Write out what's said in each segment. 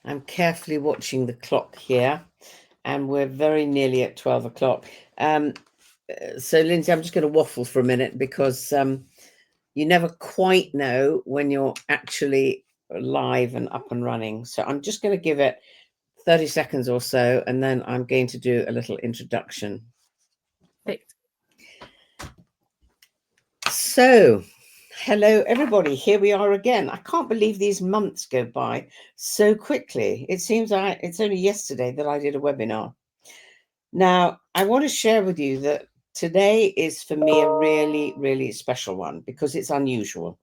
I'm carefully watching the clock here, and we're very nearly at 12 o'clock. So, Lynsey, I'm just going to waffle for a minute because you never quite know when you're actually live and up and running. So I'm just going to give it 30 seconds or so, and then I'm going to do a little introduction. Perfect. So, hello everybody, here we are again. I can't believe these months go by so quickly. It seems it's only yesterday that I did a webinar. Now, I want to share with you that today is for me a really, really special one because it's unusual.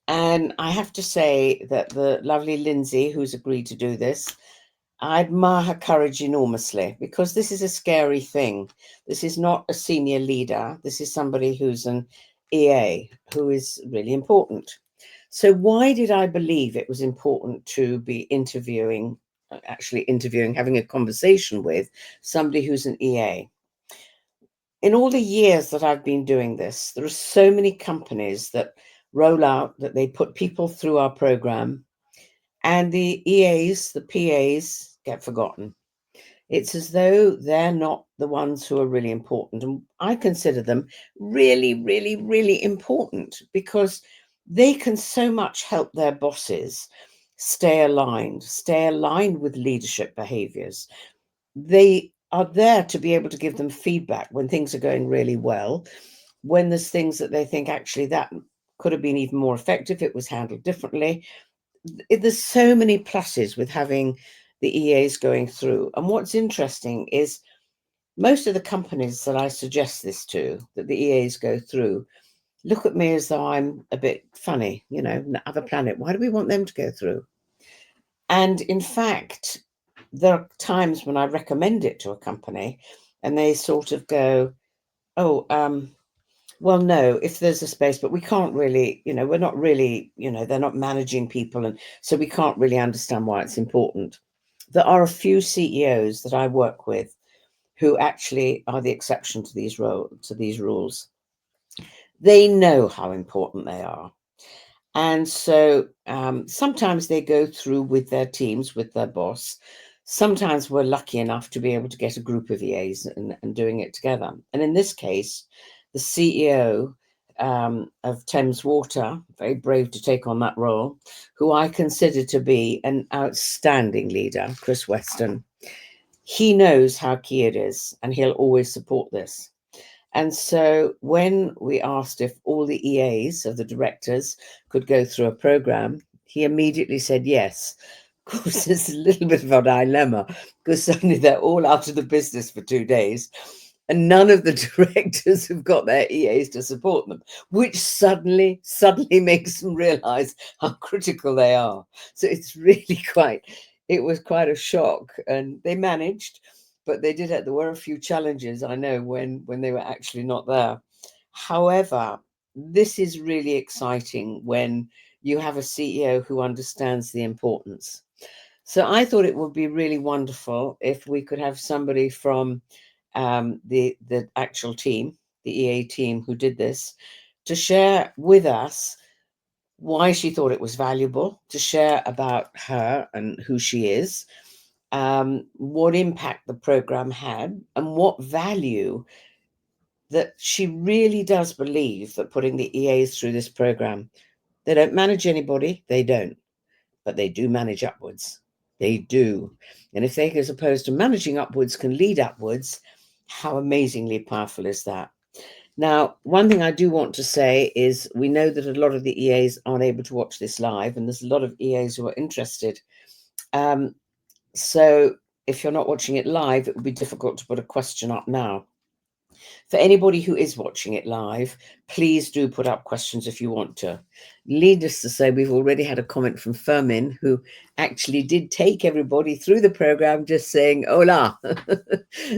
And I have to say that the lovely Lynsey, who's agreed to do this, I admire her courage enormously because this is a scary thing. This is not a senior leader. This is somebody who's an EA, who is really important. So why did I believe it was important to be actually interviewing, having a conversation with somebody who's an EA? In all the years that I've been doing this, there are so many companies that roll out, that they put people through our program, and the EAs, the PAs, get forgotten. It's as though they're not the ones who are really important. And I consider them really, really, really important because they can so much help their bosses stay aligned with leadership behaviors. They are there to be able to give them feedback when things are going really well, when there's things that they think actually that could have been even more effective, it was handled differently. There's so many pluses with having the EAs going through. And what's interesting is most of the companies that I suggest this to, that the EAs go through, look at me as though I'm a bit funny, other planet. Why do we want them to go through? And in fact, there are times when I recommend it to a company and they sort of go, oh, well, no, if there's a space, but we can't really, we're not really, they're not managing people. And so we can't really understand why it's important. There are a few CEOs that I work with who actually are the exception to these rules. They know how important they are. And so sometimes they go through with their teams, with their boss. Sometimes we're lucky enough to be able to get a group of EAs and doing it together. And in this case, the CEO of Thames Water, very brave to take on that role, who I consider to be an outstanding leader, Chris Weston. He knows how key it is, and he'll always support this. And so when we asked if all the EAs of the directors could go through a program, he immediately said yes. Of course, it's a little bit of a dilemma because suddenly they're all out of the business for 2 days and none of the directors have got their EAs to support them, which suddenly makes them realize how critical they are. So it's really it was quite a shock, and they managed, but they did it. There were a few challenges, I know, when they were actually not there. However, this is really exciting when you have a CEO who understands the importance. So I thought it would be really wonderful if we could have somebody from the actual team, the EA team who did this, to share with us why she thought it was valuable, to share about her and who she is, what impact the program had, and what value that she really does believe that putting the EAs through this program, they don't manage anybody, they don't, but they do manage upwards. They do. And if they, as opposed to managing upwards, can lead upwards, how amazingly powerful is that? Now, one thing I do want to say is we know that a lot of the EAs aren't able to watch this live, and there's a lot of EAs who are interested. So if you're not watching it live, it would be difficult to put a question up now. For anybody who is watching it live, please do put up questions if you want to. Needless to say, we've already had a comment from Fermin, who actually did take everybody through the program just saying hola.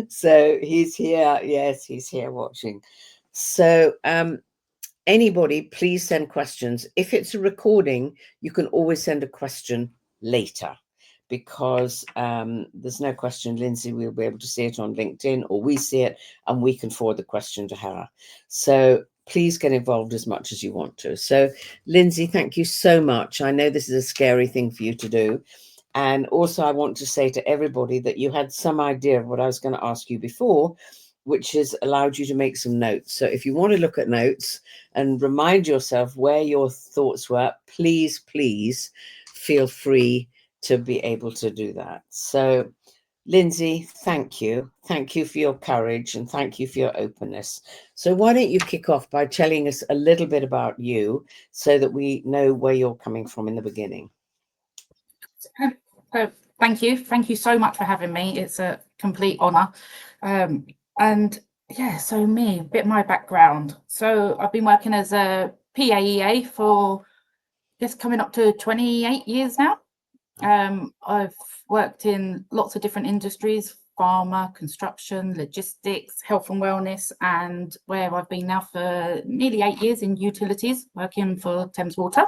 So he's here. Yes, he's here watching. So anybody, please send questions. If it's a recording, you can always send a question later, because there's no question, Lynsey will be able to see it on LinkedIn, or we see it and we can forward the question to her. So please get involved as much as you want to. So Lynsey, thank you so much. I know this is a scary thing for you to do. And also, I want to say to everybody that you had some idea of what I was going to ask you before, which has allowed you to make some notes. So if you want to look at notes and remind yourself where your thoughts were, please, please feel free to be able to do that. So Lynsey, thank you. Thank you for your courage and thank you for your openness. So why don't you kick off by telling us a little bit about you so that we know where you're coming from in the beginning. Thank you. Thank you so much for having me. It's a complete honour. And yeah, so me, a bit of my background. So I've been working as a PAEA for just coming up to 28 years now. I've worked in lots of different industries, pharma, construction, logistics, health and wellness, and where I've been now for nearly 8 years in utilities, working for Thames Water.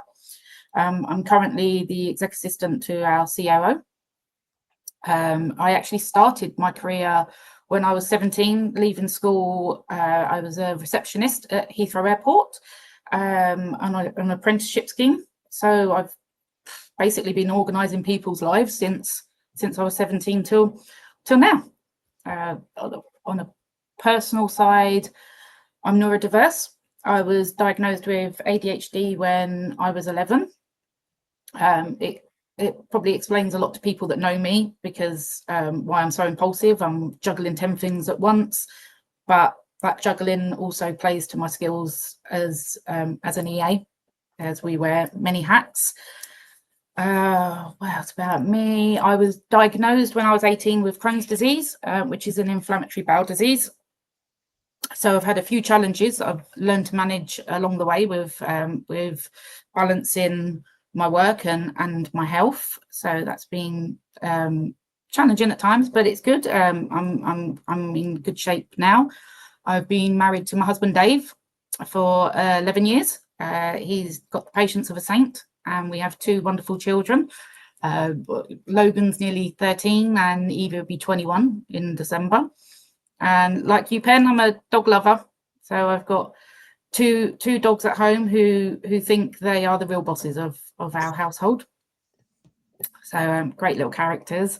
I'm currently the exec assistant to our COO. I actually started my career when I was 17, leaving school. I was a receptionist at Heathrow Airport on an apprenticeship scheme. So I've basically been organising people's lives since I was 17 till now. On a personal side, I'm neurodiverse. I was diagnosed with ADHD when I was 11. It probably explains a lot to people that know me, because why I'm so impulsive. I'm juggling 10 things at once, but that juggling also plays to my skills as an EA, as we wear many hats. What else about me? I was diagnosed when I was 18 with Crohn's disease, which is an inflammatory bowel disease. So I've had a few challenges I've learned to manage along the way with balancing my work and my health. So that's been challenging at times, but it's good. I'm in good shape now. I've been married to my husband Dave for 11 years. He's got the patience of a saint, and we have 2 wonderful children. Logan's nearly 13 and Eva will be 21 in December. And like you, Pen, I'm a dog lover. So I've got two dogs at home who think they are the real bosses of our household. So great little characters.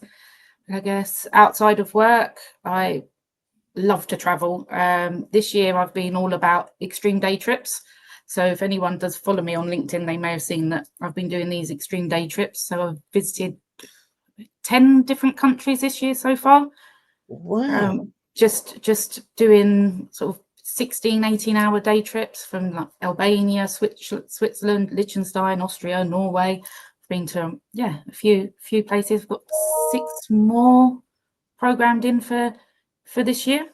I guess outside of work, I love to travel. This year I've been all about extreme day trips. So if anyone does follow me on LinkedIn, they may have seen that I've been doing these extreme day trips. So I've visited 10 different countries this year so far. Wow. Just doing sort of 16, 18-hour day trips from like Albania, Switzerland, Liechtenstein, Austria, Norway. I've been to a few places. I've got 6 more programmed in for this year.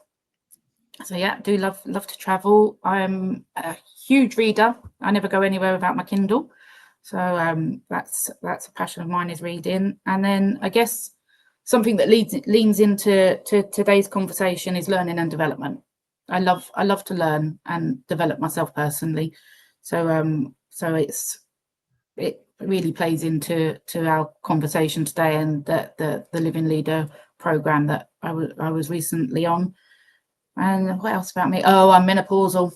So yeah, do love to travel. I'm a huge reader. I never go anywhere without my Kindle. So that's a passion of mine, is reading. And then I guess something that leans into today's conversation is learning and development. I love to learn and develop myself personally. So it really plays into our conversation today, and the Living Leader program that I was recently on. And what else about me? Oh, I'm menopausal.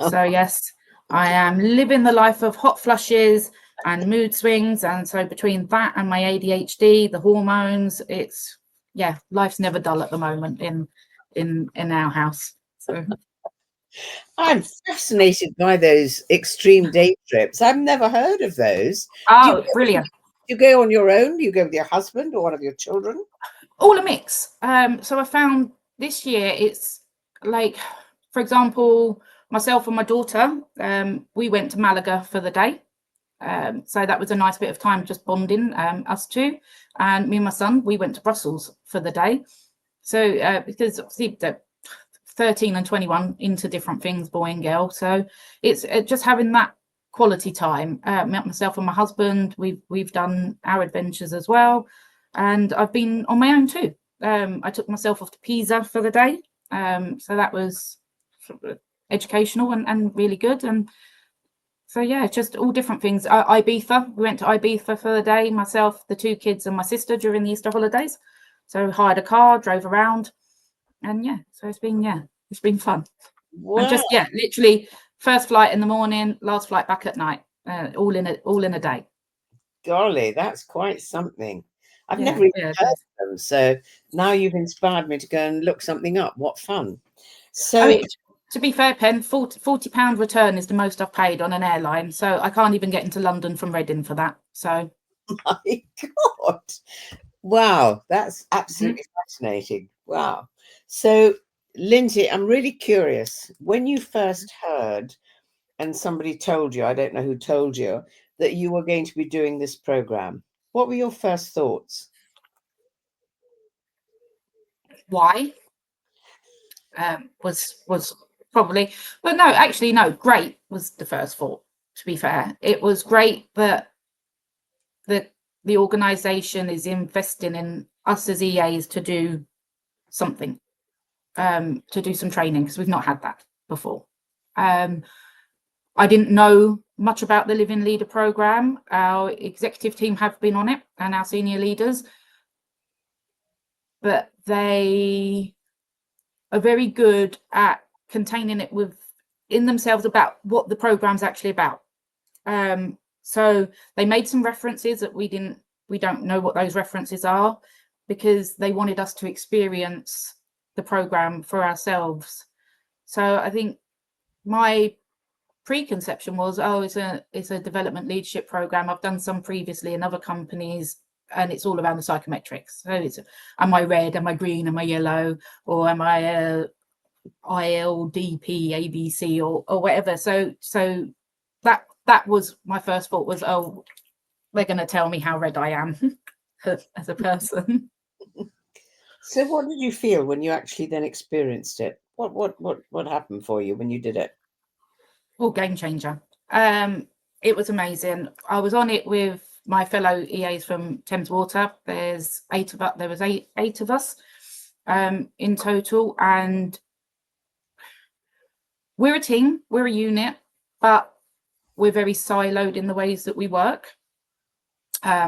So yes, I am living the life of hot flushes and mood swings. And so between that and my ADHD, the hormones, it's life's never dull at the moment in our house. So I'm fascinated by those extreme day trips. I've never heard of those. Oh, brilliant. You go on your own? You go with your husband or one of your children? All a mix. So I found this year it's like, for example, myself and my daughter, we went to Malaga for the day. So that was a nice bit of time just bonding, us two. And me and my son, we went to Brussels for the day. So because obviously they're 13 and 21 into different things, boy and girl. So it's just having that quality time. Myself and my husband, we've done our adventures as well. And I've been on my own too. I took myself off to Pisa for the day. So that was educational and really good. And so yeah, just all different things. Ibiza, we went to Ibiza for the day, myself, the 2 kids and my sister during the Easter holidays. So hired a car, drove around, and so it's been fun. Wow. And just literally first flight in the morning, last flight back at night, all in a day. golly, that's quite something. I've Yeah, never even yeah. heard of them. So now you've inspired me to go and look something up. What fun. I So, mean, to be fair, Pen, £40 return is the most I've paid on an airline. So I can't even get into London from Reading for that. So, my God. Wow, that's mhm. absolutely fascinating. Wow. So, Lynsey, I'm really curious. When you first heard and somebody told you, I don't know who told you, that you were going to be doing this program, what were your first thoughts? Why? Was probably, but no, actually, no, great was the first thought, to be fair. It was great that the organisation is investing in us as EAs to do something, to do some training, because we've not had that before. I didn't know much about the Living Leader program. Our executive team have been on it and our senior leaders, but they are very good at containing it within themselves about what the program's actually about. So they made some references that we don't know what those references are, because they wanted us to experience the program for ourselves. So I think my preconception was, oh, it's a development leadership program. I've done some previously in other companies, and it's all around the psychometrics. So it's, am I red? Am I green? Am I yellow? Or am I ILDP, ABC, or whatever? So that was my first thought was, oh, they're going to tell me how red I am as a person. So, what did you feel when you actually then experienced it? What happened for you when you did it? Oh, game changer. It was amazing. I was on it with my fellow EAs from Thames Water. There's 8 of us. There was eight of us in total, and we're a team. We're a unit, but we're very siloed in the ways that we work.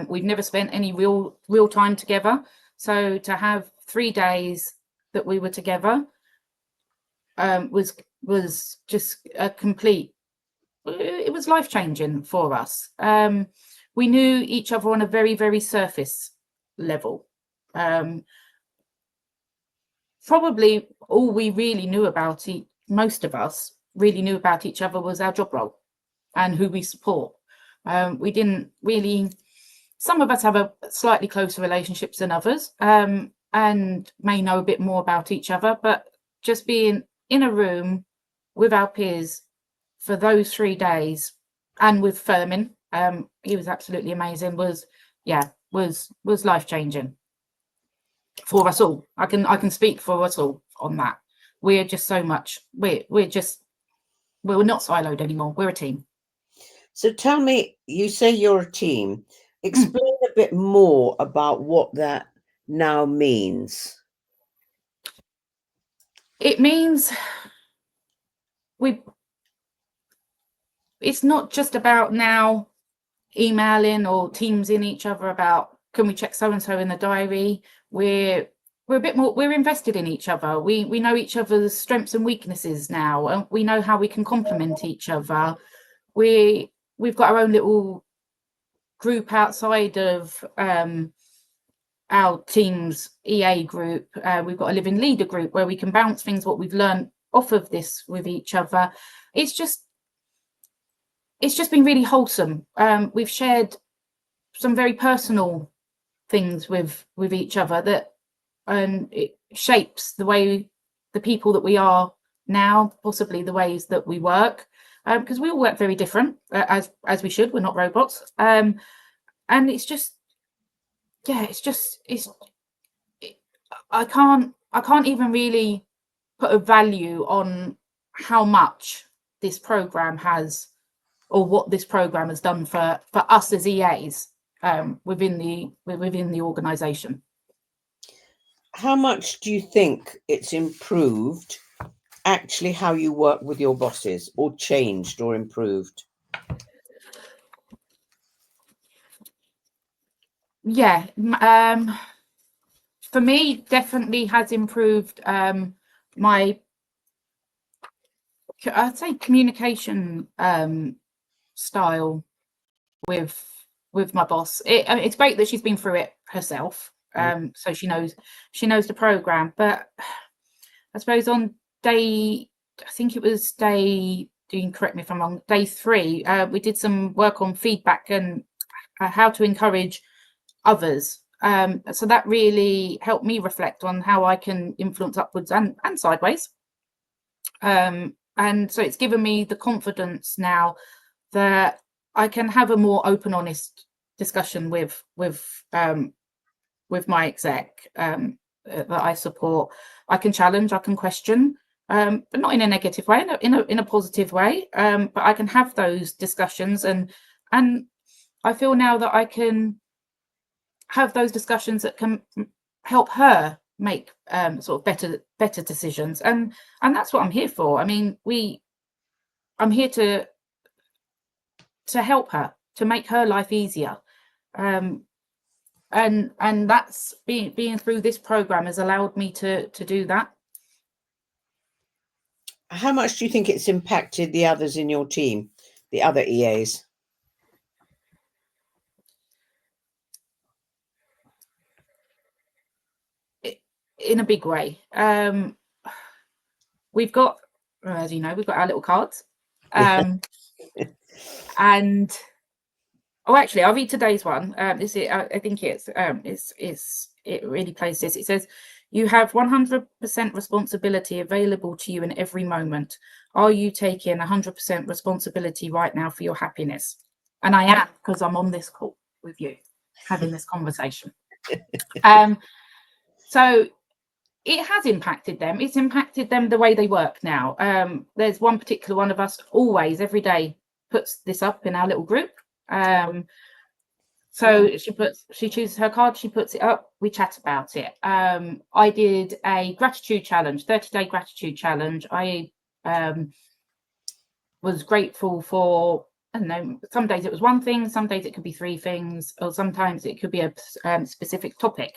We've never spent any real time together. So to have 3 days that we were together was just a complete. It was life-changing for us. We knew each other on a very, very surface level. Probably all we really knew about most of us really knew about each other was our job role and who we support. We didn't really. Some of us have a slightly closer relationships than others, and may know a bit more about each other. But just being in a room with our peers for those 3 days, and with Fermin, he was absolutely amazing. Was life changing for us all. I can speak for us all on that. We're just so much. We're not siloed anymore. We're a team. So, tell me, you say you're a team. Explain a bit more about what that now means. It means it's not just about now emailing or teamsing each other about, can we check so and so in the diary. We're a bit more, we're invested in each other. We know each other's strengths and weaknesses now, and we know how we can complement each other. We've got our own little group outside of our team's EA group. We've got a living leader group where we can bounce things, what we've learned off of this with each other. It's just been really wholesome. We've shared some very personal things with each other that, and it shapes the people that we are now, possibly the ways that we work, because we all work very different, as we should. We're not robots, and it's just, yeah, I can't even really put a value on how much this program has, or what this program has done for us as EAs within the organisation. How much do you think it's improved actually how you work with your bosses, or changed or improved? Yeah, for me, definitely has improved my, I'd say, communication style with my boss. It's great that she's been through it herself, so she knows the program. But I suppose on day, I think it was day, you can correct me if I'm wrong, day 3, we did some work on feedback and how to encourage others. So that really helped me reflect on how I can influence upwards and sideways. And so it's given me the confidence now that I can have a more open, honest discussion with my exec that I support. I can challenge, I can question, but not in a negative way, in a positive way. But I can have those discussions, and I feel now that I can have those discussions that can help her make sort of better decisions, and that's what I'm here for. I mean, I'm here to help her, to make her life easier, and that's being through this program has allowed me to do that. How much do you think it's impacted the others in your team, the other EAs? In a big way. We've got, as you know, we've got our little cards, and actually, I'll read today's one. This is, I think it really plays this. It says, "You have 100% responsibility available to you in every moment. Are you taking 100% responsibility right now for your happiness?" And I am, because I'm on this call with you, having this conversation. So it has impacted them. It's impacted them the way they work now. There's one particular one of us always, every day, puts this up in our little group. So she chooses her card, she puts it up, we chat about it. I did a gratitude challenge, 30-day gratitude challenge. I was grateful for, I don't know, some days it was one thing, some days it could be 3 things, or sometimes it could be a specific topic.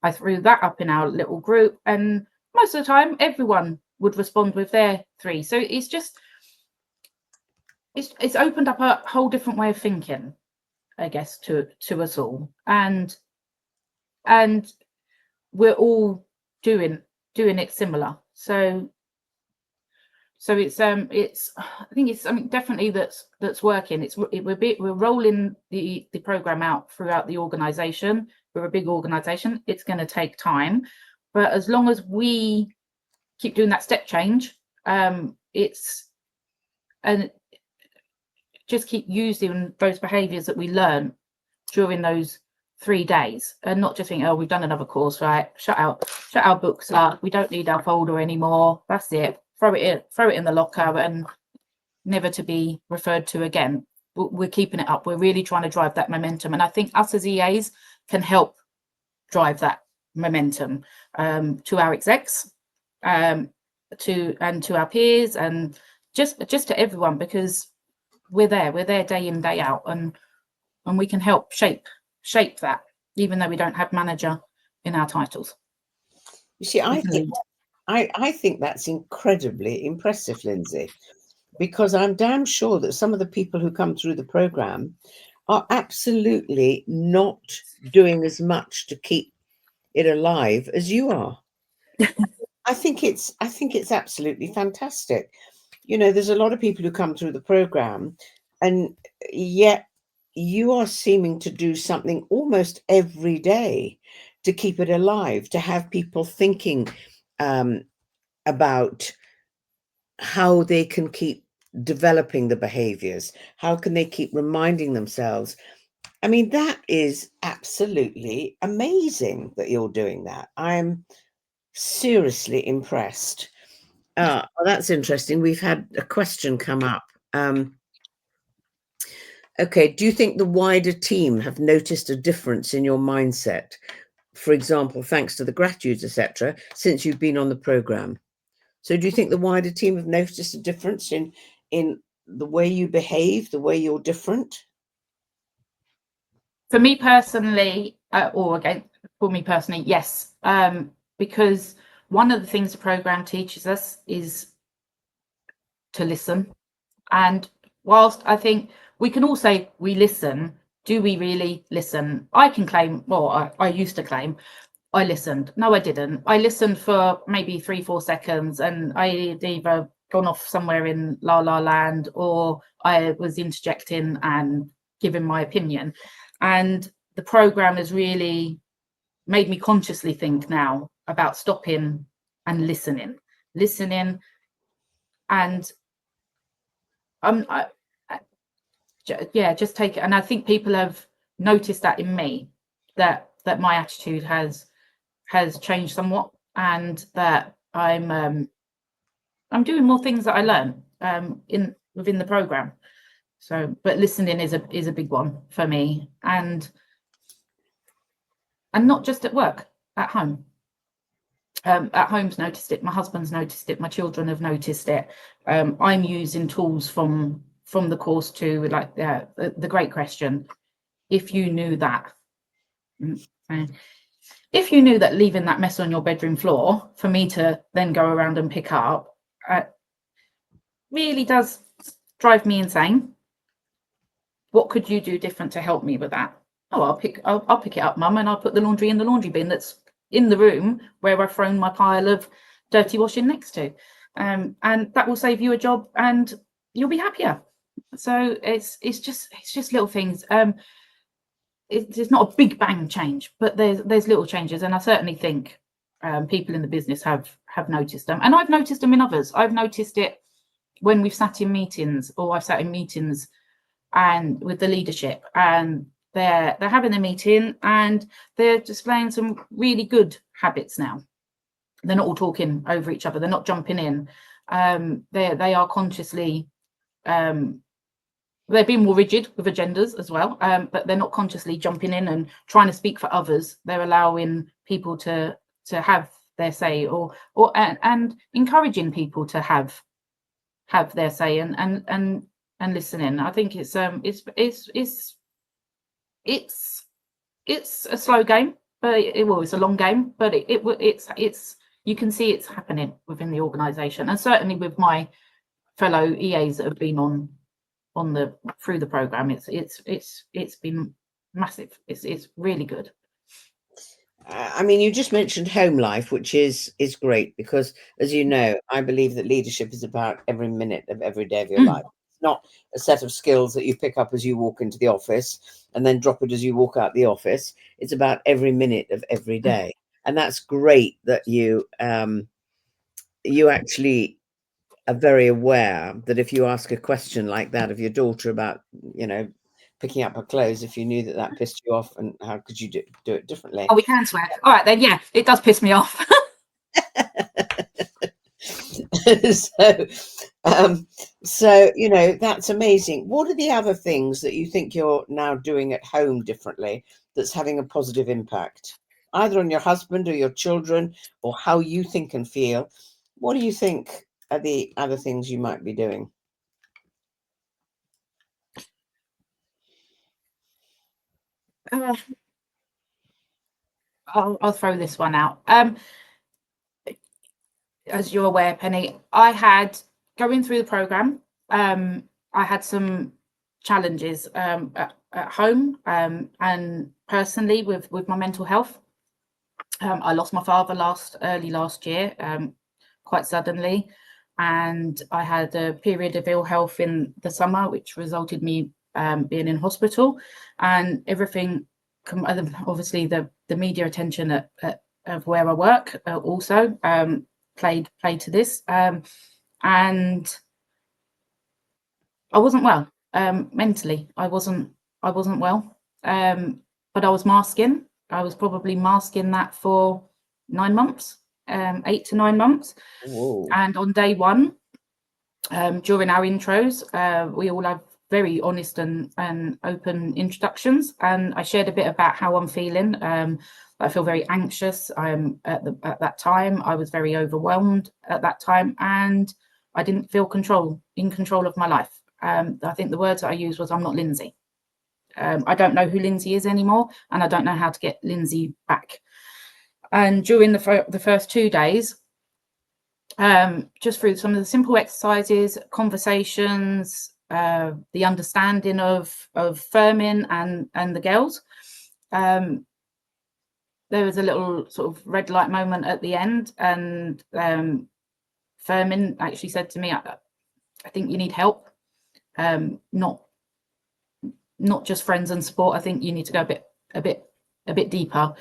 I threw that up in our little group, and most of the time everyone would respond with their 3. So it's just, it's opened up a whole different way of thinking, I guess, to us all, and we're all doing it similar. So it's I think it's something definitely that's working. We're rolling the program out throughout the organization. We're a big organization. It's going to take time, but as long as we keep doing that step change, just keep using those behaviors that we learn during those 3 days, and not just think, oh, we've done another course, right? Shut our books up. We don't need our folder anymore. That's it. Throw it in the locker and never to be referred to again. We're keeping it up. We're really trying to drive that momentum, and I think us as EAs can help drive that momentum to our execs, to our peers, and just to everyone, because we're there day in, day out, and we can help shape that, even though we don't have manager in our titles. You see, I think that's incredibly impressive, Lynsey, because I'm damn sure that some of the people who come through the program are absolutely not doing as much to keep it alive as you are. I think it's absolutely fantastic. You know, there's a lot of people who come through the program, and yet you are seeming to do something almost every day to keep it alive, to have people thinking about how they can keep developing the behaviors, how can they keep reminding themselves. I mean, that is absolutely amazing that you're doing that. I'm seriously impressed. Well, that's interesting. We've had a question come up. Okay, do you think the wider team have noticed a difference in your mindset, for example, thanks to the gratitudes, etc., since you've been on the program? So do you think the wider team have noticed a difference in the way you behave, the way you're different? For me personally, yes, because one of the things the program teaches us is to listen. And whilst I think we can all say we listen do we really listen? I can claim, well, I used to claim I listened. No, I didn't. I listened for maybe 3-4 seconds, and I'd either gone off somewhere in la la land, or I was interjecting and giving my opinion. And the program has really made me consciously think now about stopping and listening, and yeah, just take it. And I think people have noticed that in me, that my attitude has changed somewhat, and that I'm doing more things that I learn within the program. So, but listening is a big one for me, and not just at work, at home. At home's noticed it, my husband's noticed it, my children have noticed it. I'm using tools from the course to, like, the great question, if you knew that, if you knew that leaving that mess on your bedroom floor for me to then go around and pick up really does drive me insane, what could you do different to help me with that? Oh, I'll pick it up, Mum, and I'll put the laundry in the laundry bin that's in the room where I've thrown my pile of dirty washing next to, and that will save you a job and you'll be happier. So it's just little things. It's not a big bang change, but there's little changes, and I certainly think people in the business have noticed them, and I've noticed them in others. I've noticed it when we've sat in meetings, or I've sat in meetings and with the leadership, and they're having a meeting and they're displaying some really good habits now. They're not all talking over each other, they're not jumping in. They are consciously they're being more rigid with agendas as well, but they're not consciously jumping in and trying to speak for others. They're allowing people to have their say, or and encouraging people to have their say, and listening. I think it's a slow game, but it's a long game, but it's you can see it's happening within the organisation, and certainly with my fellow EAs that have been through the program. It's been massive. It's really good. I mean, you just mentioned home life, which is great, because, as you know, I believe that leadership is about every minute of every day of your life. It's not a set of skills that you pick up as you walk into the office and then drop it as you walk out the office. It's about every minute of every day. And that's great that you actually are very aware that if you ask a question like that of your daughter about, picking up her clothes, if you knew that pissed you off, and how could you do it differently? Oh, we can swear. All right, then. Yeah, it does piss me off. So that's amazing. What are the other things that you think you're now doing at home differently that's having a positive impact, either on your husband or your children, or how you think and feel? What do you think are the other things you might be doing? I'll throw this one out. As you're aware, Penny, I had, going through the program, I had some challenges at home, and personally with my mental health. I lost my father early last year, quite suddenly, and I had a period of ill health in the summer, which resulted me being in hospital, and everything. Obviously, the media attention of where I work also played to this, and I wasn't well mentally. I wasn't well, but I was masking. I was probably masking that for 9 months, 8 to 9 months. Whoa. And on day one, during our intros, we all have very honest and open introductions, and I shared a bit about how I'm feeling. I feel very anxious. I'm at that time. I was very overwhelmed at that time, and I didn't feel in control of my life. I think the words that I used was, "I'm not Lynsey." I don't know who Lynsey is anymore, and I don't know how to get Lynsey back. And during the first 2 days, just through some of the simple exercises, conversations, the understanding of Fermin and the girls. There was a little sort of red light moment at the end, and Fermin actually said to me, I think you need help, not just friends and support. I think you need to go a bit deeper.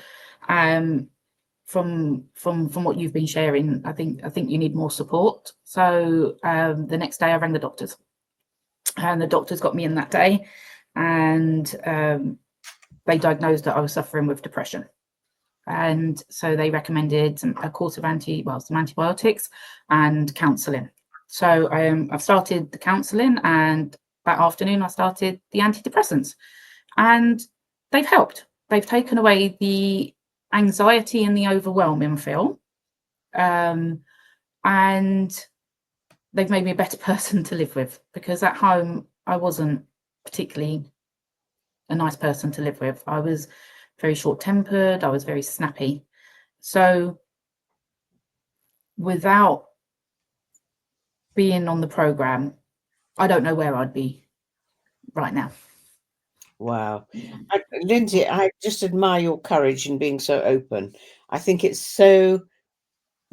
From what you've been sharing, I think you need more support. So the next day I rang the doctors, and the doctors got me in that day, and they diagnosed that I was suffering with depression. And so they recommended a course of some antibiotics and counselling. So I've started the counselling, and that afternoon I started the antidepressants, and they've helped. They've taken away the anxiety and the overwhelming feel, and they've made me a better person to live with, because at home I wasn't particularly a nice person to live with. I was very short-tempered, I was very snappy. So without being on the program, I don't know where I'd be right now. Wow. Lynsey, I just admire your courage in being so open. I think it's so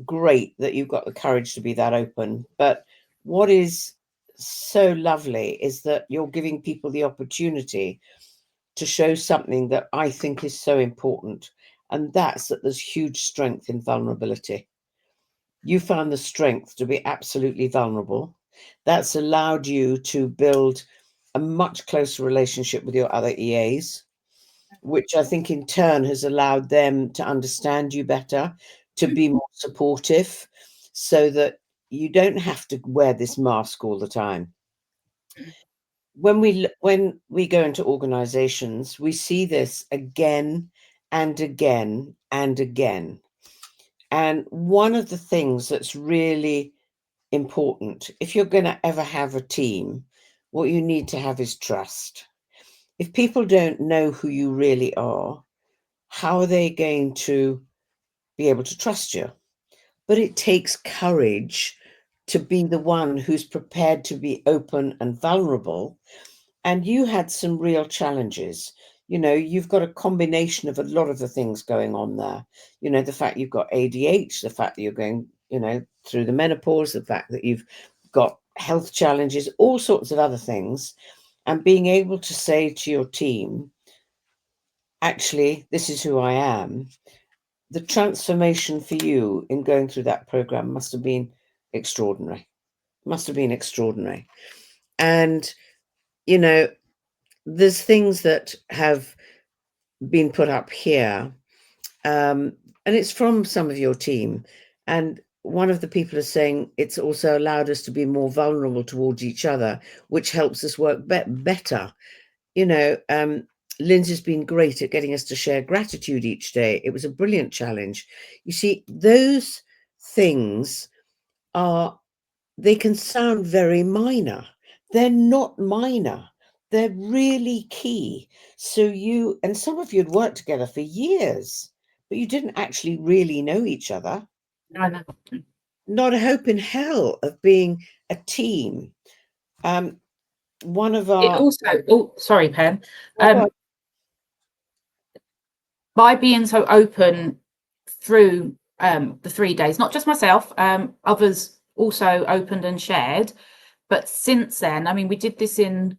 great that you've got the courage to be that open. But what is so lovely is that you're giving people the opportunity to show something that I think is so important. And that's that there's huge strength in vulnerability. You found the strength to be absolutely vulnerable. That's allowed you to build a much closer relationship with your other EAs, which I think in turn has allowed them to understand you better, to be more supportive, so that you don't have to wear this mask all the time. When we go into organizations, we see this again and again and again. And one of the things that's really important, if you're going to ever have a team, what you need to have is trust. If people don't know who you really are, how are they going to be able to trust you? But it takes courage to be the one who's prepared to be open and vulnerable. And you had some real challenges. You know, you've got a combination of a lot of the things going on there. You know, the fact you've got ADH, the fact that you're going, you know, through the menopause, the fact that you've got health challenges, all sorts of other things. And being able to say to your team, actually, this is who I am. The transformation for you in going through that program must have been extraordinary. Must have been extraordinary. And, you know, there's things that have been put up here, and it's from some of your team. And one of the people is saying it's also allowed us to be more vulnerable towards each other, which helps us work better. You know, Lynsey's been great at getting us to share gratitude each day. It was a brilliant challenge. You see, those things they can sound very minor. They're not minor. They're really key. So you, and some of you had worked together for years, but you didn't actually really know each other. I know. Not a hope in hell of being a team. One of our... It also, sorry, Pen. By being so open through the 3 days, not just myself, others also opened and shared. But since then, I mean, we did this in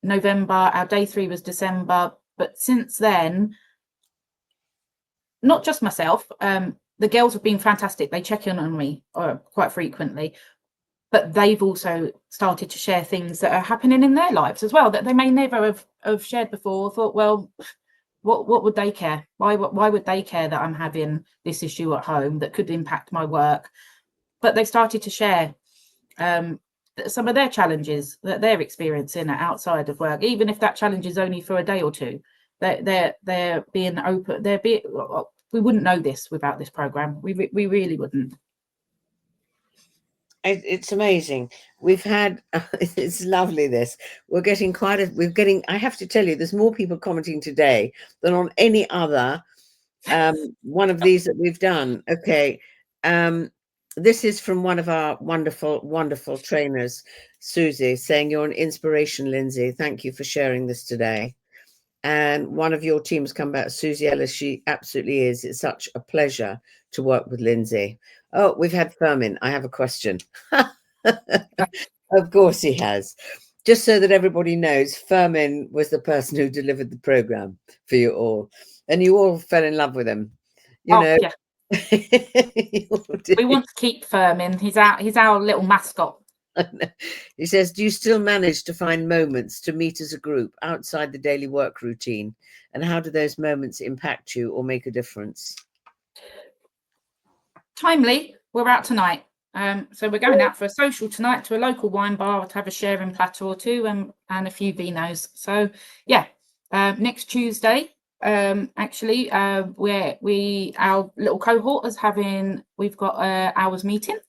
November, our day 3 was December, but since then, not just myself, the girls have been fantastic. They check in on me quite frequently, but they've also started to share things that are happening in their lives as well, that they may never have shared before. Thought, well, what would they care? Why would they care that I'm having this issue at home that could impact my work? But they started to share some of their challenges that they're experiencing outside of work, even if that challenge is only for a day or two. They're being open. We wouldn't know this without this program. We really wouldn't. It's amazing. We've had, it's lovely this. We're getting I have to tell you, there's more people commenting today than on any other one of these that we've done. Okay. This is from one of our wonderful, wonderful trainers Susie saying you're an inspiration, Lynsey. Thank you for sharing this today. And one of your teams come back, Susie Ellis. She absolutely is. It's such a pleasure to work with Lynsey. Oh, we've had Fermin. I have a question. Of course he has. Just so that everybody knows, Fermin was the person who delivered the program for you all, and you all fell in love with him. You know, yeah. We want to keep Fermin. He's our little mascot. He says, do you still manage to find moments to meet as a group outside the daily work routine? And how do those moments impact you or make a difference? Timely, we're out tonight. So we're going out for a social tonight to a local wine bar to have a sharing platter or two and a few vinos. So yeah, next Tuesday, actually, our little cohort is we've got hours meeting.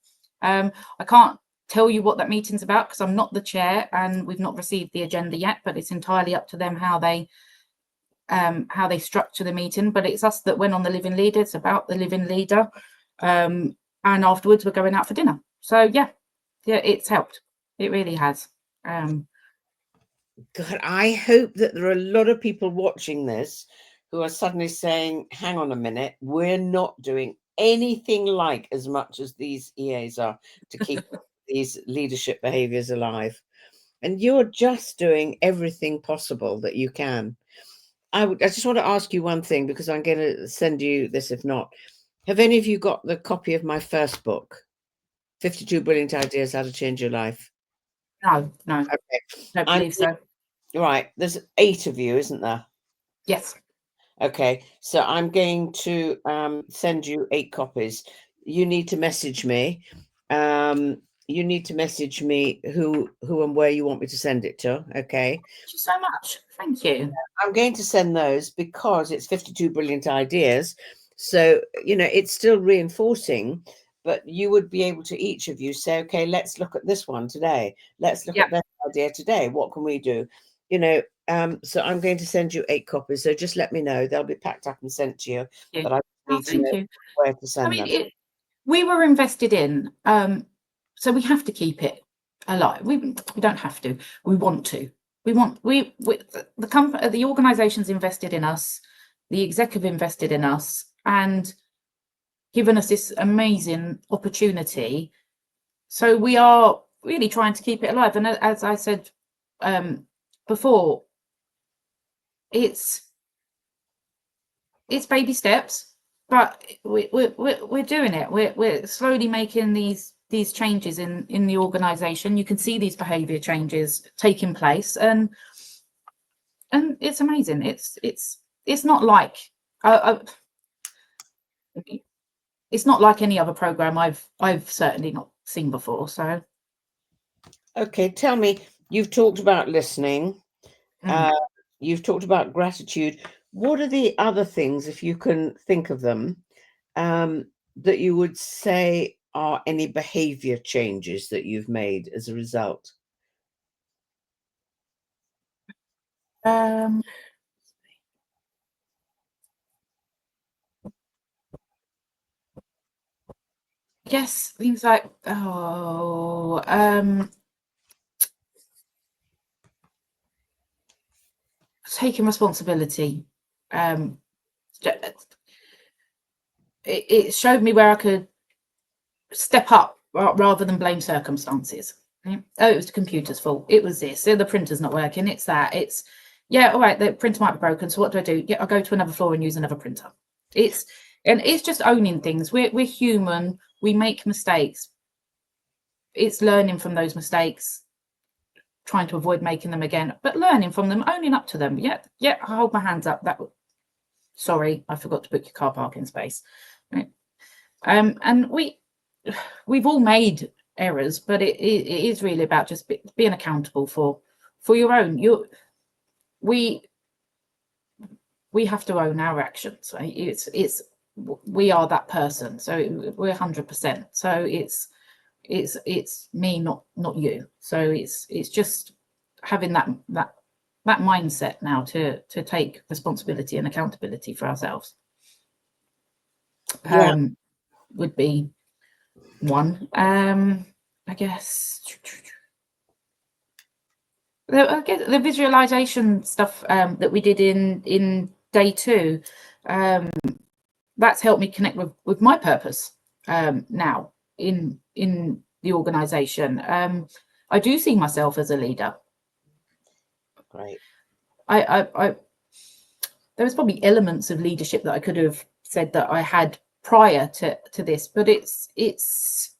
I can't tell you what that meeting's about because I'm not the chair and we've not received the agenda yet, but it's entirely up to them how they structure the meeting. But it's us that went on the living leader. It's about the living leader. And afterwards we're going out for dinner. So yeah, it's helped. It really has. God, I hope that there are a lot of people watching this who are suddenly saying, hang on a minute, we're not doing anything like as much as these EAs are to keep these leadership behaviors alive. And you're just doing everything possible that you can. I just want to ask you one thing, because I'm going to send you this if not. Have any of you got the copy of my first book, 52 Brilliant Ideas How to Change Your Life? No. Okay. Don't believe so. Right. There's 8 of you, isn't there? Yes. Okay. So I'm going to send you 8 copies. You need to message me. You need to message me who and where you want me to send it to. Okay. Thank you so much. Thank you. I'm going to send those because it's 52 Brilliant Ideas. So, it's still reinforcing, but you would be able to, each of you, say, okay, let's look at this one today. Let's look at that idea today. What can we do? So I'm going to send you 8 copies. So just let me know. They'll be packed up and sent to you. But I need to know where to send them. We were invested in, so we have to keep it alive. We don't have to. We want to. The company, the organisation's invested in us, the executive invested in us, and given us this amazing opportunity. So we are really trying to keep it alive. And as I said before, it's baby steps, but we're doing it. We're slowly making these changes in the organisation. You can see these behaviour changes taking place, and it's amazing. It's not like it's not like any other program I've certainly not seen before. So okay, tell me, you've talked about listening, you've talked about gratitude. What are the other things, if you can think of them, that you would say are any behavior changes that you've made as a result? Yes, things like taking responsibility. It showed me where I could step up rather than blame circumstances. Oh, it was the computer's fault. It was this. The printer's not working. It's that. It's all right. The printer might be broken. So what do? Yeah, I'll go to another floor and use another printer. It's just owning things. We're human. We make mistakes. It's learning from those mistakes, trying to avoid making them again, but learning from them, owning up to them. Yeah, I hold my hands up. Sorry, I forgot to book your car parking space. Right. And we've all made errors, but it is really about just being accountable for your own. We have to own our actions. Right? We are that person, so we're 100%. So it's me, not you. So it's just having that mindset now to take responsibility and accountability for ourselves. Would be one. I guess I guess the visualization stuff that we did in day 2, that's helped me connect with my purpose now in the organization. I do see myself as a leader. Great. I there was probably elements of leadership that I could have said that I had prior to this, but it's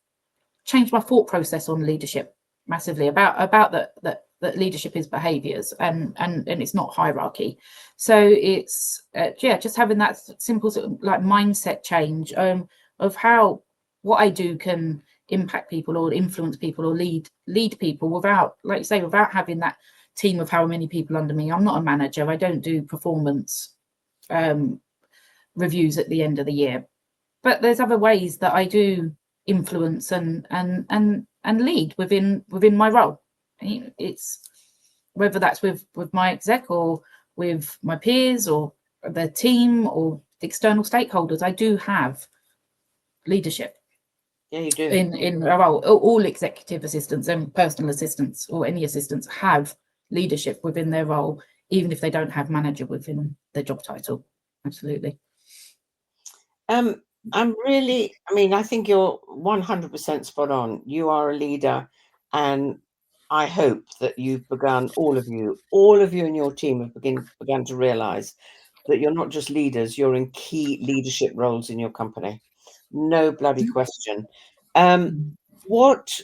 changed my thought process on leadership massively about that leadership is behaviors and it's not hierarchy. So it's just having that simple sort of like mindset change of how what I do can impact people or influence people or lead people without, like you say, without having that team of how many people under me. I'm not a manager. I don't do performance reviews at the end of the year, but there's other ways that I do influence and lead within my role. It's whether that's with my exec or with my peers or the team or the external stakeholders. I do have leadership. Yeah, you do. In a role. All executive assistants and personal assistants or any assistants have leadership within their role, even if they don't have manager within their job title. Absolutely. I think you're 100% spot on. You are a leader, and I hope that you've begun, all of you in your team have begun to realize that you're not just leaders, you're in key leadership roles in your company. No bloody question. What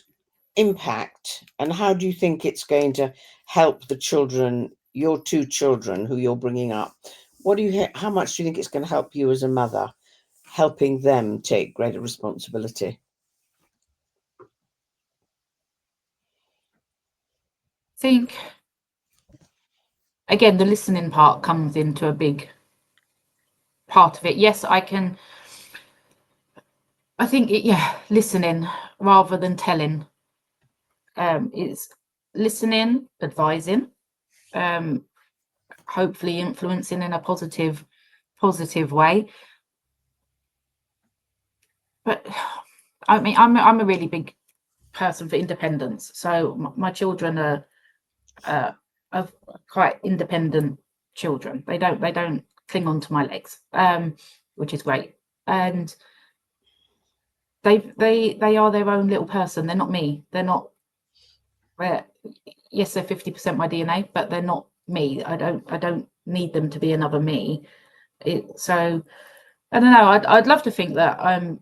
impact and how do you think it's going to help the children, your 2 children who you're bringing up? How much do you think it's going to help you as a mother, helping them take greater responsibility? I think, again, the listening part comes into a big part of it. Yes, I think listening rather than telling. It's listening, advising, hopefully influencing in a positive way. But I mean, I'm a really big person for independence. So my children are quite independent children. They don't cling on to my legs, which is great. And they are their own little person. They're not me. They're not. Yes, they're 50% my DNA, but they're not me. I don't need them to be another me. So I don't know. I'd love to think that I'm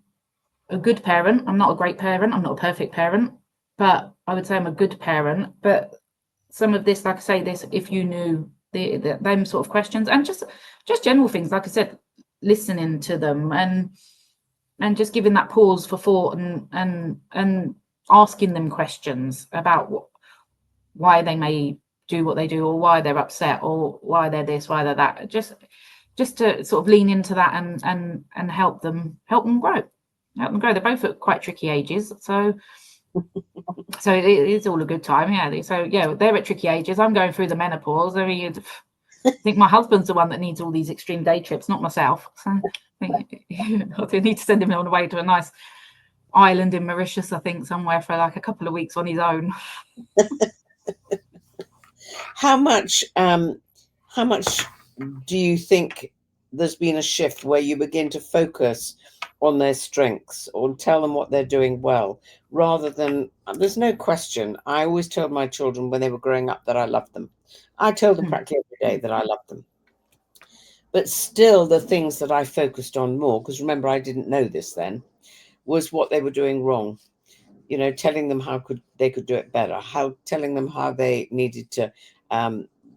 a good parent. I'm not a great parent. I'm not a perfect parent, but I would say I'm a good parent. But some of this, like I say, this, if you knew them sort of questions and just general things, like I said, listening to them and just giving that pause for thought and asking them questions about why they may do what they do or why they're upset or why they're this, why they're that. Just to sort of lean into that and help them grow. They're both at quite tricky ages, so it's all a good time. They're at tricky ages. I'm going through the menopause. I mean, I think my husband's the one that needs all these extreme day trips, not myself. So I need to send him on the way to a nice island in Mauritius, I think, somewhere for like a couple of weeks on his own. How much do you think there's been a shift where you begin to focus on their strengths or tell them what they're doing well, rather than, there's no question, I always told my children when they were growing up that I loved them. I told them practically every day that I loved them. But still the things that I focused on more, because remember, I didn't know this then, was what they were doing wrong. You know, telling them how they could do it better, telling them how they needed to,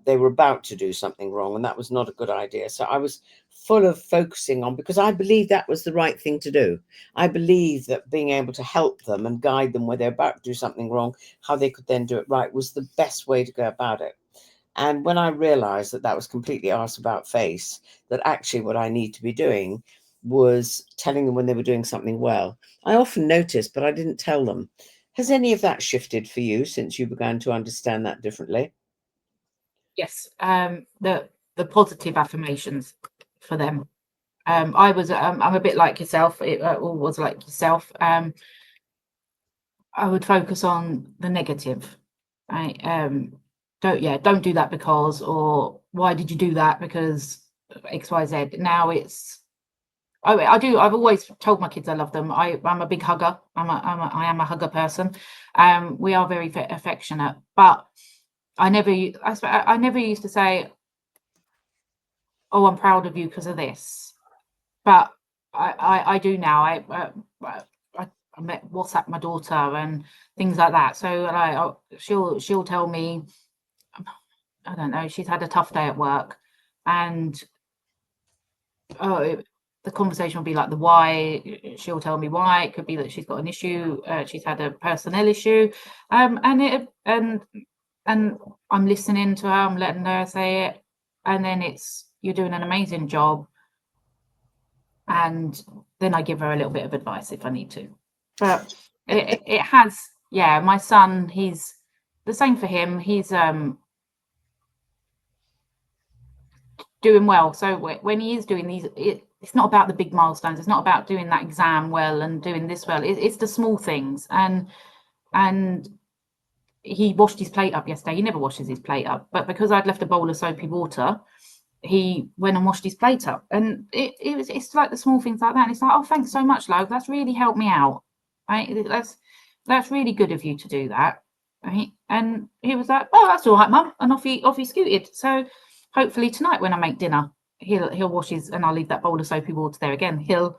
they were about to do something wrong, and that was not a good idea. So I was full of focusing on, because I believe that was the right thing to do. I believe that being able to help them and guide them where they're about to do something wrong, how they could then do it right, was the best way to go about it. And when I realized that that was completely arse about face, that actually what I need to be doing was telling them when they were doing something well. I often noticed, but I didn't tell them. Has any of that shifted for you since you began to understand that differently? Yes, the positive affirmations for them. I'm a bit like yourself, or was like yourself. I would focus on the negative. don't do that because, or why did you do that because XYZ. Now it's, I've always told my kids I love them. I'm a big hugger. I am a hugger person. We are very affectionate, but I never used to say, oh, I'm proud of you because of this. But I do now. I met WhatsApp my daughter and things like that. So she'll tell me, I don't know, she's had a tough day at work, and the conversation will be like the why. She'll tell me why. It could be that she's got an issue, she's had a personnel issue, and I'm listening to her, I'm letting her say it, and then it's, you're doing an amazing job, and then I give her a little bit of advice if I need to. But it has, yeah, my son, he's the same for him. He's doing well. So when he is doing these, it's not about the big milestones. It's not about doing that exam well and doing this well. It's the small things. And he washed his plate up yesterday. He never washes his plate up, but because I'd left a bowl of soapy water, he went and washed his plate up. And it's like the small things like that. And it's like, oh, thanks so much, love. That's really helped me out. Right? That's really good of you to do that. Right? And he was like, oh, that's all right, Mum. And off he scooted. So hopefully tonight when I make dinner, he'll wash his, and I'll leave that bowl of soapy water there again. He'll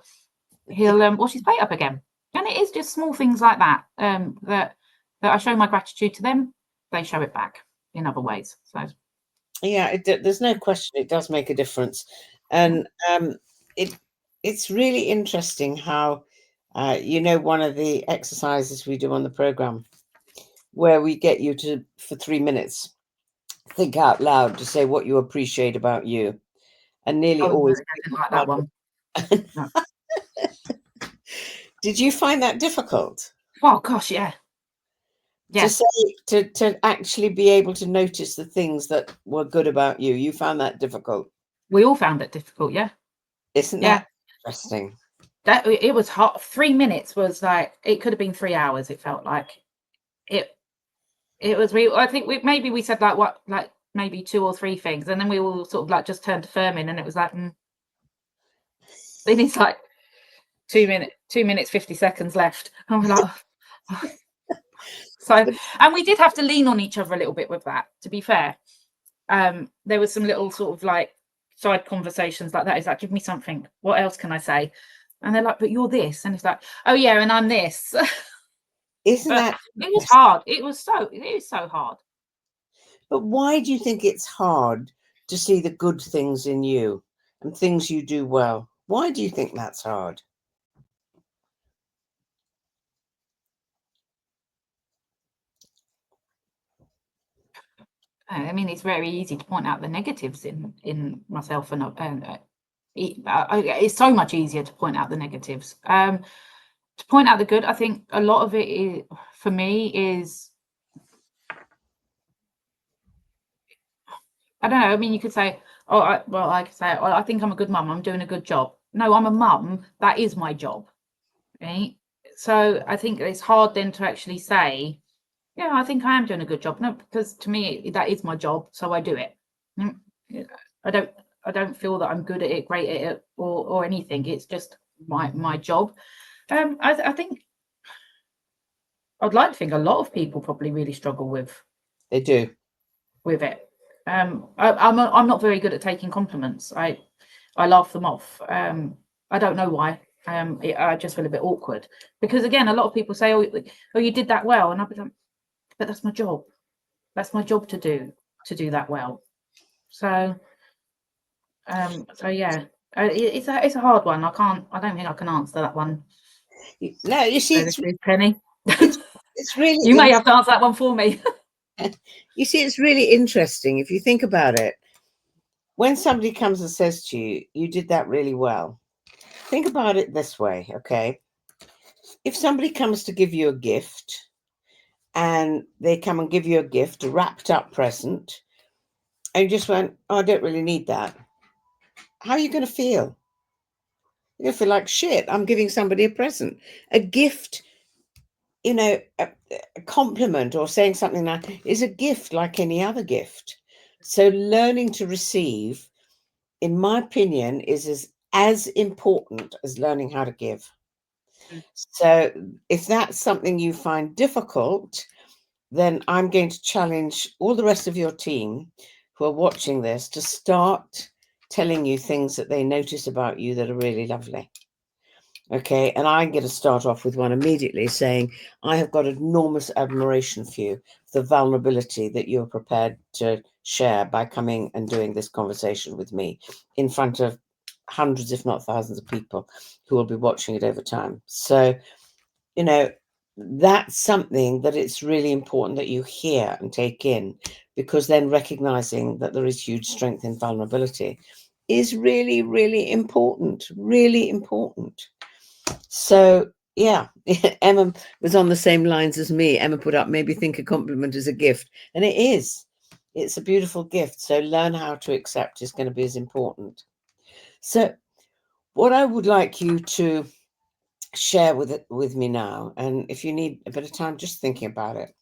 wash his plate up again. And it is just small things like that, that I show my gratitude to them. They show it back in other ways. So yeah, there's no question it does make a difference. And it's really interesting how one of the exercises we do on the program, where we get you to, for 3 minutes, think out loud to say what you appreciate about you, and nearly always I didn't like that one. No. Did you find that difficult? Oh gosh, yeah. To say, to actually be able to notice the things that were good about you. You found that difficult? We all found it difficult, yeah. Isn't that interesting? That it was hot. 3 minutes was like, it could have been 3 hours. It felt like it was real. I think we said like maybe 2 or 3 things, and then we all sort of like just turned to Fermin, and it was like, then it's like 2 minutes 50 seconds left. And we're like, oh. So, and we did have to lean on each other a little bit with that, to be fair. There was some little sort of like side conversations like that. It's like, give me something. What else can I say? And they're like, but you're this. And it's like, oh yeah, and I'm this. Isn't that? It was hard. It is so hard. But why do you think it's hard to see the good things in you and things you do well? Why do you think that's hard? I mean, it's very easy to point out the negatives in myself, and it's so much easier to point out the negatives. To point out the good, I think a lot of it is, for me, is, I don't know. I mean, you could say, oh, I could say, oh, I think I'm a good mum. I'm doing a good job. No, I'm a mum. That is my job, right? So I think it's hard then to actually say, yeah, I think I am doing a good job. No, because to me, that is my job, so I do it. I don't feel that I'm good at it, great at it, or anything. It's just my job. I think I'd like to think a lot of people probably really struggle with. They do. With it. I'm not very good at taking compliments. I laugh them off. I don't know why. I just feel a bit awkward because, again, a lot of people say, "Oh, you did that well," and I'll be like, but that's my job. That's my job to do that well. So yeah, it's a hard one. I don't think I can answer that one. No, you see, it's Penny. It's really. You may have to answer that one for me. You see, it's really interesting if you think about it. When somebody comes and says to you, "You did that really well," think about it this way, okay? If somebody comes to give you a gift, and they come and give you a gift, a wrapped up present, and you just went, "Oh, I don't really need that," how are you going to feel? You're going to feel like shit. I'm giving somebody a present. A gift a compliment or saying something like is a gift like any other gift. So learning to receive, in my opinion, is as important as learning how to give. Mm. So if that's something you find difficult, then I'm going to challenge all the rest of your team who are watching this to start telling you things that they notice about you that are really lovely. Okay, and I'm going to start off with one immediately saying, I have got enormous admiration for you, the vulnerability that you're prepared to share by coming and doing this conversation with me in front of hundreds, if not thousands of people who will be watching it over time. So, that's something that it's really important that you hear and take in, because then recognizing that there is huge strength in vulnerability is really, really important, really important. So, yeah, Emma was on the same lines as me. Emma put up, maybe think a compliment is a gift. And it is. It's a beautiful gift. So learn how to accept is going to be as important. So what I would like you to share with me now, and if you need a bit of time just thinking about it,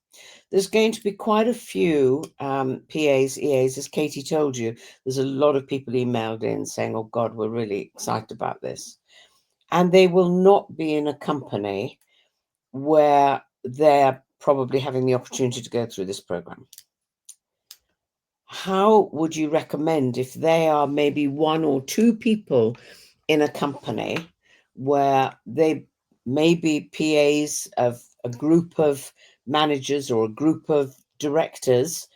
there's going to be quite a few PAs, EAs, as Katie told you. There's a lot of people emailed in saying, oh God, we're really excited about this. And they will not be in a company where they're probably having the opportunity to go through this program. How would you recommend, if they are maybe one or two people in a company where they may be PAs of a group of managers or a group of directors,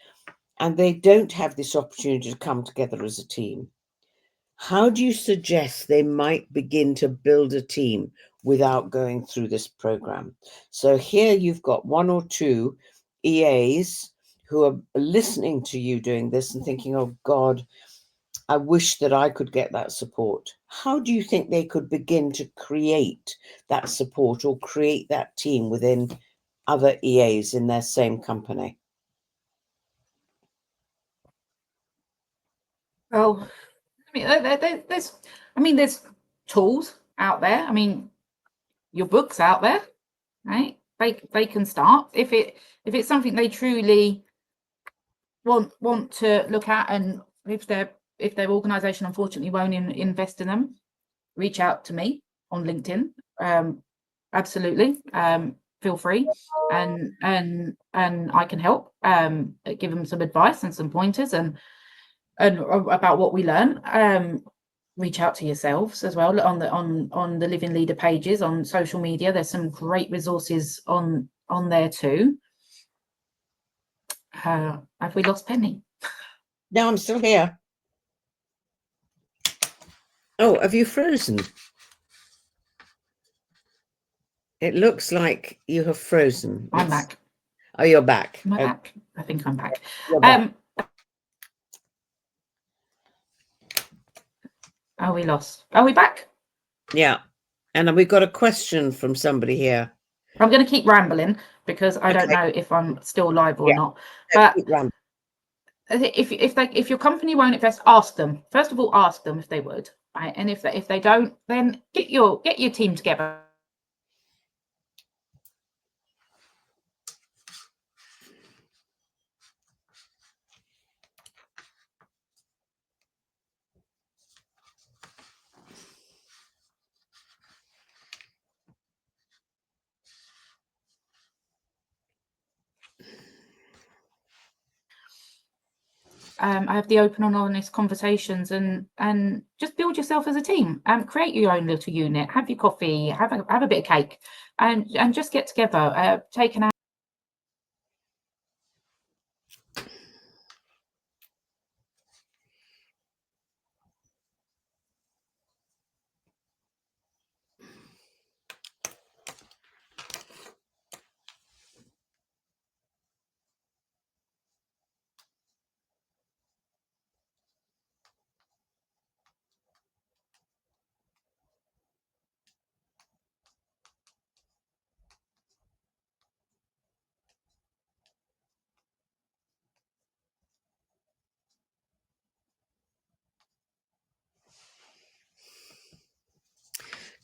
and they don't have this opportunity to come together as a team? How do you suggest they might begin to build a team without going through this program? So here you've got one or two EAs who are listening to you doing this and thinking, oh God, I wish that I could get that support. How do you think they could begin to create that support or create that team within other EAs in their same company? Well, there's tools out there. I mean, your book's out there, right? They can start if it's something they truly want to look at, and if their organization unfortunately won't invest in them, reach out to me on LinkedIn. Absolutely. Feel free, and I can help give them some advice and some pointers and about what we learn. Reach out to yourselves as well on the Living Leader pages on social media. There's some great resources on there too. Have we lost Penny? No, I'm still here. Oh, have you frozen? It looks like you have frozen. I'm back. Oh, you're back. Am I back? I think I'm back. You're back. Are we lost? Are we back? Yeah. And we've got a question from somebody here. I'm going to keep rambling because I don't know if I'm still live or not. But if your company won't invest, ask them. First of all, ask them if they would. Right? And if they don't, then get your team together. I have the open and honest conversations, and just build yourself as a team. Create your own little unit. Have your coffee. Have a bit of cake, and just get together. Take an hour.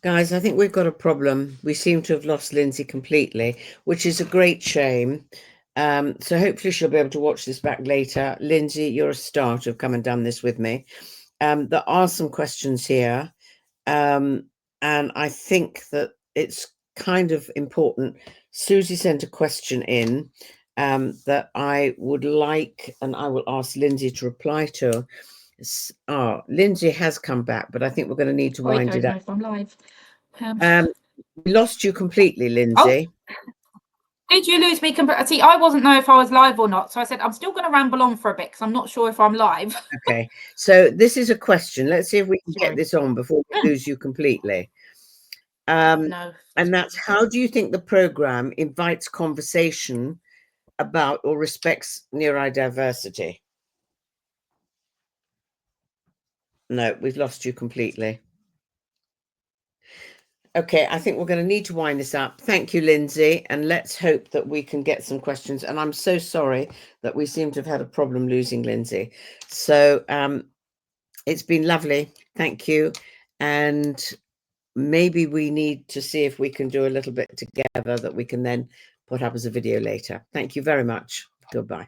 Guys, I think we've got a problem. We seem to have lost Lynsey completely, which is a great shame. So hopefully she'll be able to watch this back later. Lynsey, you're a star to have come and done this with me. There are some questions here. And I think that it's kind of important. Susie sent a question in that I would like, and I will ask Lynsey to reply to. Lynsey has come back, but I think we're going to need to wind it up. If I'm live. We lost you completely, Lynsey. Did you lose me? See, I wasn't know if I was live or not, so I said I'm still going to ramble on for a bit because I'm not sure if I'm live. Okay, so this is a question. Let's see if we can get this on before we lose you completely. No. And that's, how do you think the program invites conversation about or respects neurodiversity? No, we've lost you completely. Okay, I think we're going to need to wind this up. Thank you, Lynsey, and let's hope that we can get some questions. And I'm so sorry that we seem to have had a problem losing Lynsey. So it's been lovely. Thank you. And maybe we need to see if we can do a little bit together that we can then put up as a video later. Thank you very much. Goodbye.